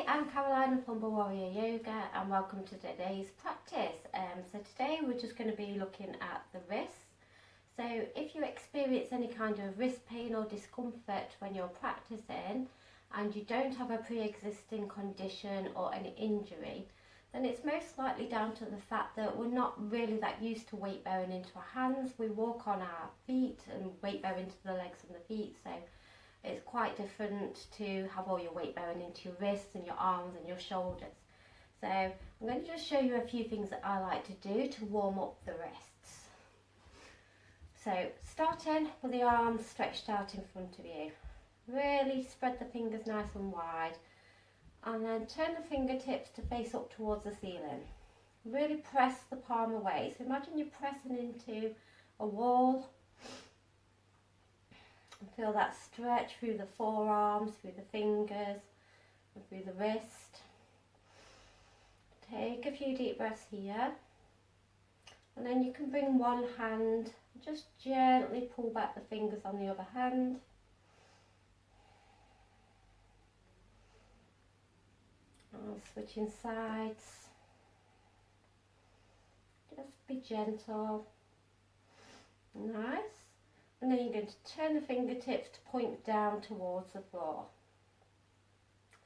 I'm Caroline of Humble Warrior Yoga and welcome to today's practice. So today we're just going to be looking at the wrists. So if you experience any kind of wrist pain or discomfort when you're practicing and you don't have a pre-existing condition or any injury, then it's most likely down to the fact that we're not really that used to weight bearing into our hands. We walk on our feet and weight bear into the legs and the feet, so it's quite different to have all your weight bearing into your wrists and your arms and your shoulders. So I'm going to just show you a few things that I like to do to warm up the wrists. So starting with the arms stretched out in front of you. Really spread the fingers nice and wide and then turn the fingertips to face up towards the ceiling. Really press the palm away. So imagine you're pressing into a wall. And feel that stretch through the forearms, through the fingers, and through the wrist. Take a few deep breaths here. And then you can bring one hand, just gently pull back the fingers on the other hand. And switching sides. Just be gentle. Nice. And then you're going to turn the fingertips to point down towards the floor.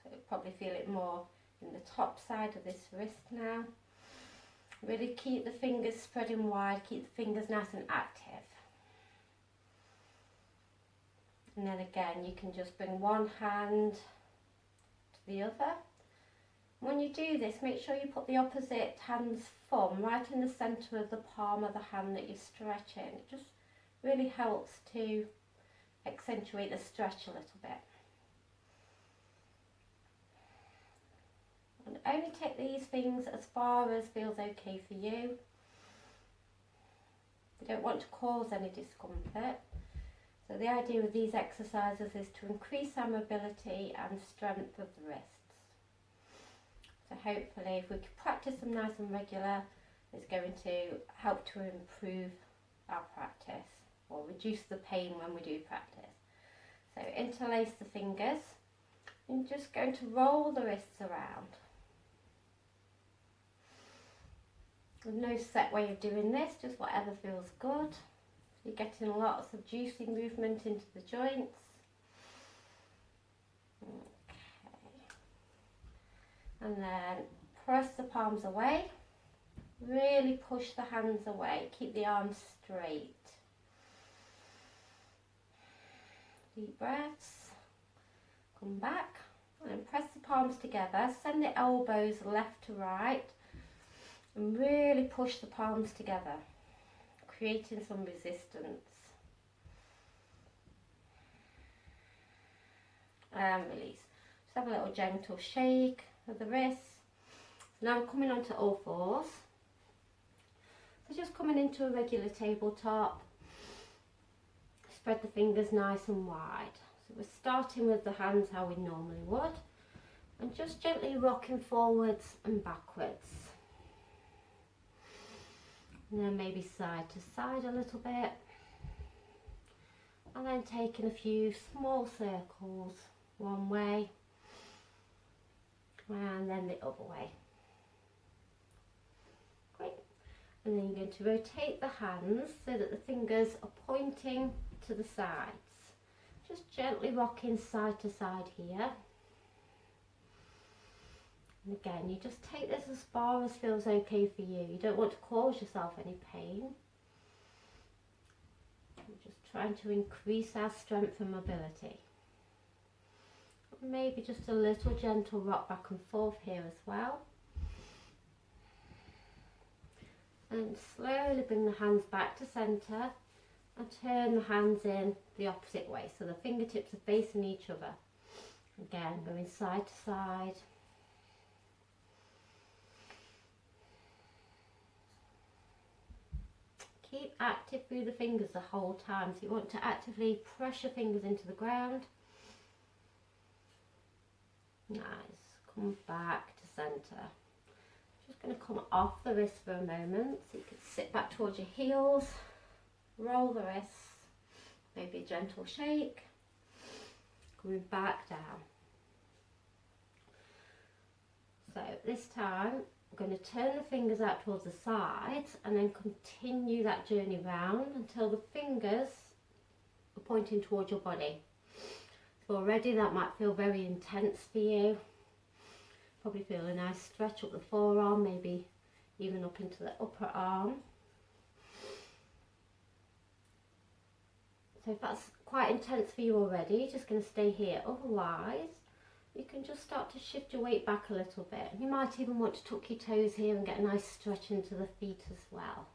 So you'll probably feel it more in the top side of this wrist now. Really keep the fingers spreading wide, keep the fingers nice and active. And then again, you can just bring one hand to the other. When you do this, make sure you put the opposite hand's thumb right in the centre of the palm of the hand that you're stretching. It just really helps to accentuate the stretch a little bit. And only take these things as far as feels okay for you. You don't want to cause any discomfort. So the idea with these exercises is to increase our mobility and strength of the wrists. So hopefully if we can practice them nice and regular, it's going to help to improve our practice or reduce the pain when we do practice. So interlace the fingers. I'm just going to roll the wrists around. There's no set way of doing this, just whatever feels good. You're getting lots of juicy movement into the joints. Okay. And then press the palms away. Really push the hands away. Keep the arms straight. Deep breaths. Come back and press the palms together. Send the elbows left to right and really push the palms together, creating some resistance. And release. Just have a little gentle shake of the wrists. Now I'm coming onto all fours. So just coming into a regular tabletop. Spread the fingers nice and wide. So we're starting with the hands how we normally would. And just gently rocking forwards and backwards. And then maybe side to side a little bit. And then taking a few small circles one way. And then the other way. Great. And then you're going to rotate the hands so that the fingers are pointing to the sides. Just gently rocking side to side here. And again, you just take this as far as feels okay for you. You don't want to cause yourself any pain. You're just trying to increase our strength and mobility. Maybe just a little gentle rock back and forth here as well. And slowly bring the hands back to centre and turn the hands in the opposite way. So the fingertips are facing each other. Again, going side to side. Keep active through the fingers the whole time. So you want to actively press your fingers into the ground. Nice. Come back to centre. Just going to come off the wrist for a moment. So you can sit back towards your heels. Roll the wrists. Maybe a gentle shake. Coming back down. So this time I'm going to turn the fingers out towards the sides and then continue that journey round until the fingers are pointing towards your body. So already that might feel very intense for you. Probably feel a nice stretch up the forearm, maybe even up into the upper arm. So if that's quite intense for you already, you're just going to stay here. Otherwise, you can just start to shift your weight back a little bit. You might even want to tuck your toes here and get a nice stretch into the feet as well.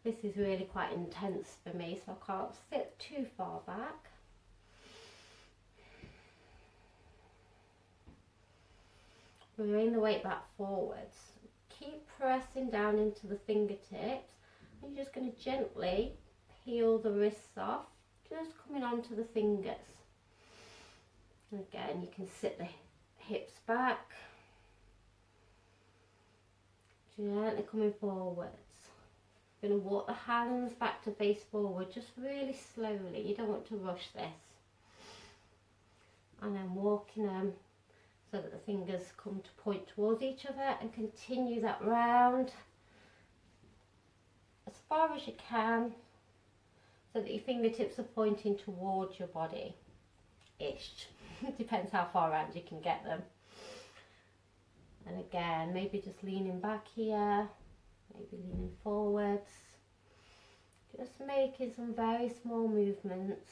This is really quite intense for me, so I can't sit too far back. Bring the weight back forwards. Keep pressing down into the fingertips. And you're just going to gently peel the wrists off, just coming onto the fingers. And again, you can sit the hips back. Gently coming forwards. You're going to walk the hands back to face forward, just really slowly. You don't want to rush this. And then walking them so that the fingers come to point towards each other, and continue that round as far as you can so that your fingertips are pointing towards your body-ish. Depends how far around you can get them. And again, maybe just leaning back here, maybe leaning forwards, just making some very small movements.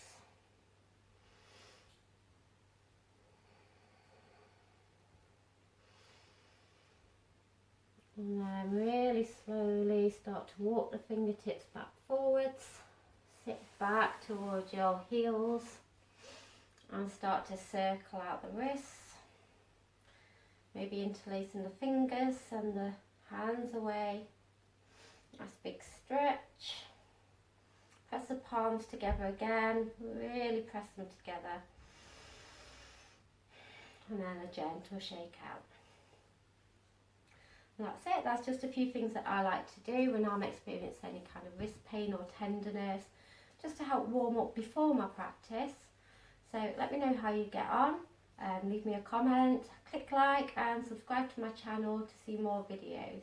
And then really slowly start to walk the fingertips back forwards, sit back towards your heels and start to circle out the wrists. Maybe interlacing the fingers and the hands away. Nice big stretch. Press the palms together again, really press them together. And then a gentle shake out. And that's it. That's just a few things that I like to do when I'm experiencing any kind of wrist pain or tenderness, just to help warm up before my practice. So let me know how you get on. Leave me a comment, click like and subscribe to my channel to see more videos.